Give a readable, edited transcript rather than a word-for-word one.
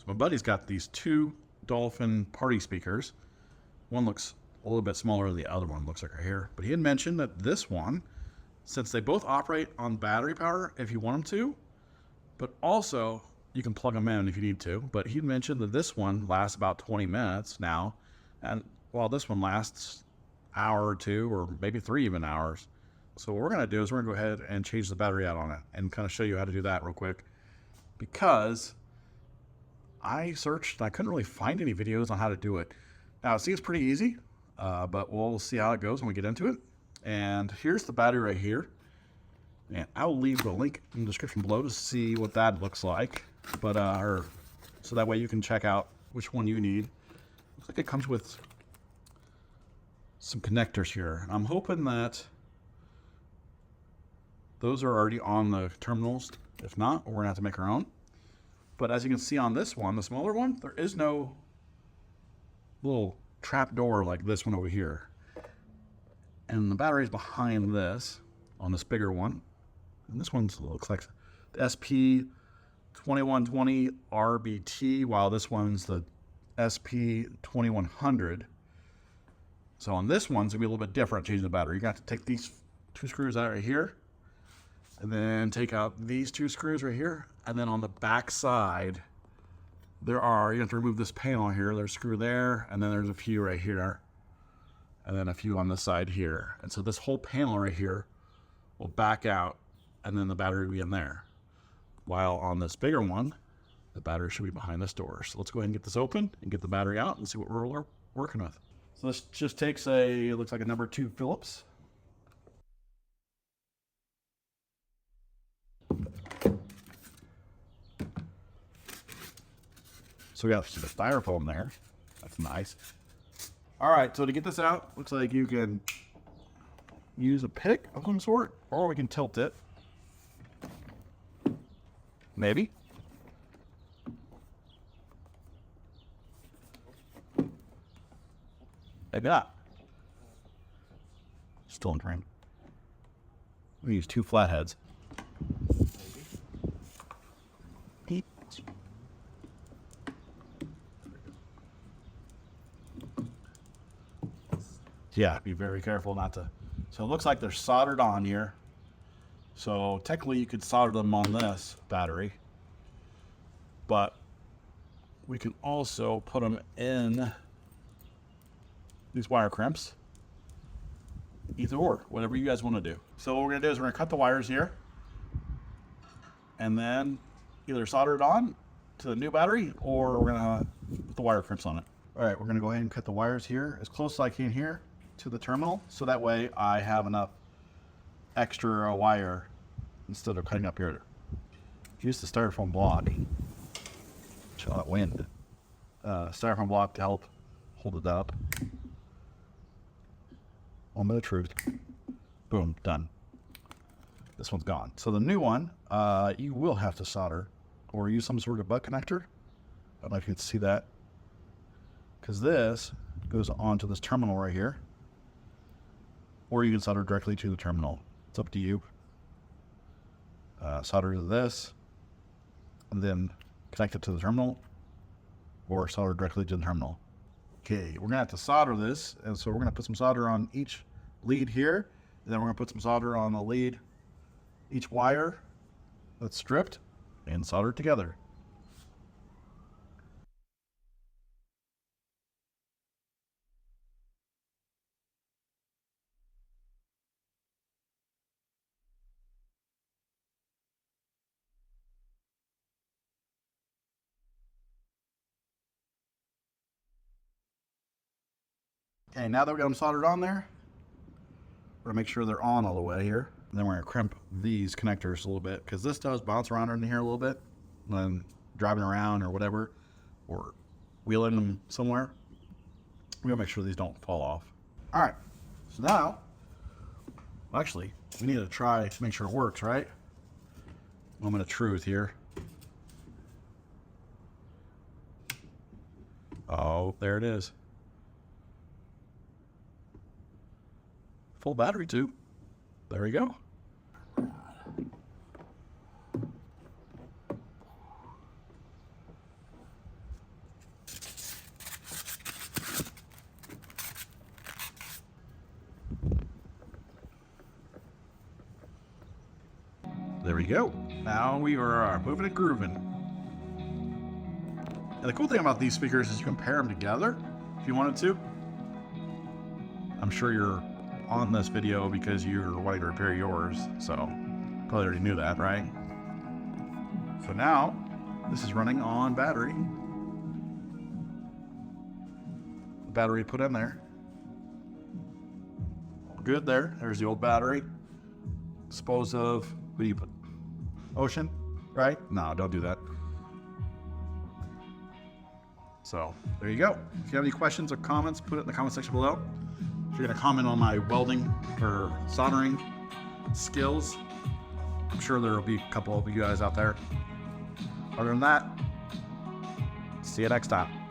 So my buddy's got these two Dolphin Party speakers. One looks a little bit smaller than the other one, looks like right here. But he had mentioned that this one, since they both operate on battery power if you want them to, but also you can plug them in if you need to. But he mentioned that this one lasts about 20 minutes now. And while this one lasts an hour or two, or maybe 3 even hours. So what we're gonna do is we're gonna go ahead and change the battery out on it and kind of show you how to do that real quick. Because I searched and I couldn't really find any videos on how to do it. Now it seems pretty easy, but we'll see how it goes when we get into it. And here's the battery right here. And I'll leave the link in the description below to see what that looks like. But so that way you can check out which one you need. Looks like it comes with some connectors here. I'm hoping that those are already on the terminals. If not, we're gonna have to make our own. But as you can see on this one, the smaller one, there is no little trap door like this one over here. And the battery's behind this on this bigger one. And this one looks like the SP2120 RBT, while this one's the SP2100. So on this one's gonna be a little bit different, changing the battery. You're gonna have to take these two screws out right here, and then take out these two screws right here. And then on the back side, you have to remove this panel here. There's a screw there, and then there's a few right here, and then a few on the side here. And so this whole panel right here will back out, and then the battery will be in there. While on this bigger one, the battery should be behind this door. So let's go ahead and get this open and get the battery out and see what we're working with. So this just takes it looks like a number 2 Phillips. So we got the styrofoam there. That's nice. All right, so to get this out, looks like you can use a pick of some sort, or we can tilt it. Maybe. Maybe not. Still in frame. We use 2 flatheads. Yeah, be very careful not to. So it looks like they're soldered on here. So technically you could solder them on this battery, but we can also put them in these wire crimps. Either or, whatever you guys want to do. So what we're gonna do is we're gonna cut the wires here, and then either solder it on to the new battery, or we're gonna put the wire crimps on it. All right, we're gonna go ahead and cut the wires here as close as I can here to the terminal, so that way I have enough extra wire instead of cutting up here. Use the styrofoam block. Show that wind. Styrofoam block to help hold it up. Moment of truth. Boom, done. This one's gone. So the new one, you will have to solder or use some sort of butt connector. I don't know if you can see that, because this goes onto this terminal right here, or you can solder directly to the terminal. It's up to you. Solder to this, and then connect it to the terminal, or solder directly to the terminal. Okay, we're gonna have to solder this, and so we're gonna put some solder on each lead here, and then we're gonna put some solder on the lead, each wire that's stripped, and solder it together. Okay, now that we got them soldered on there, we're gonna make sure they're on all the way here. And then we're gonna crimp these connectors a little bit, because this does bounce around in here a little bit when driving around or whatever, or wheeling them somewhere. We gotta make sure these don't fall off. All right, so now, actually, we need to try to make sure it works, right? Moment of truth here. Oh, there it is. Full battery too. There we go. we go. Now we are moving and grooving. And the cool thing about these speakers is you can pair them together if you wanted to. I'm sure you're on this video because you're wanting to repair yours, so probably already knew that, right? So now this is running on battery. The battery put in there. Good there. There's the old battery. Dispose of, what do you put? Ocean, right? No, don't do that. So there you go. If you have any questions or comments, put it in the comment section below. If you're gonna comment on my welding or soldering skills, I'm sure there will be a couple of you guys out there. Other than that, see you next time.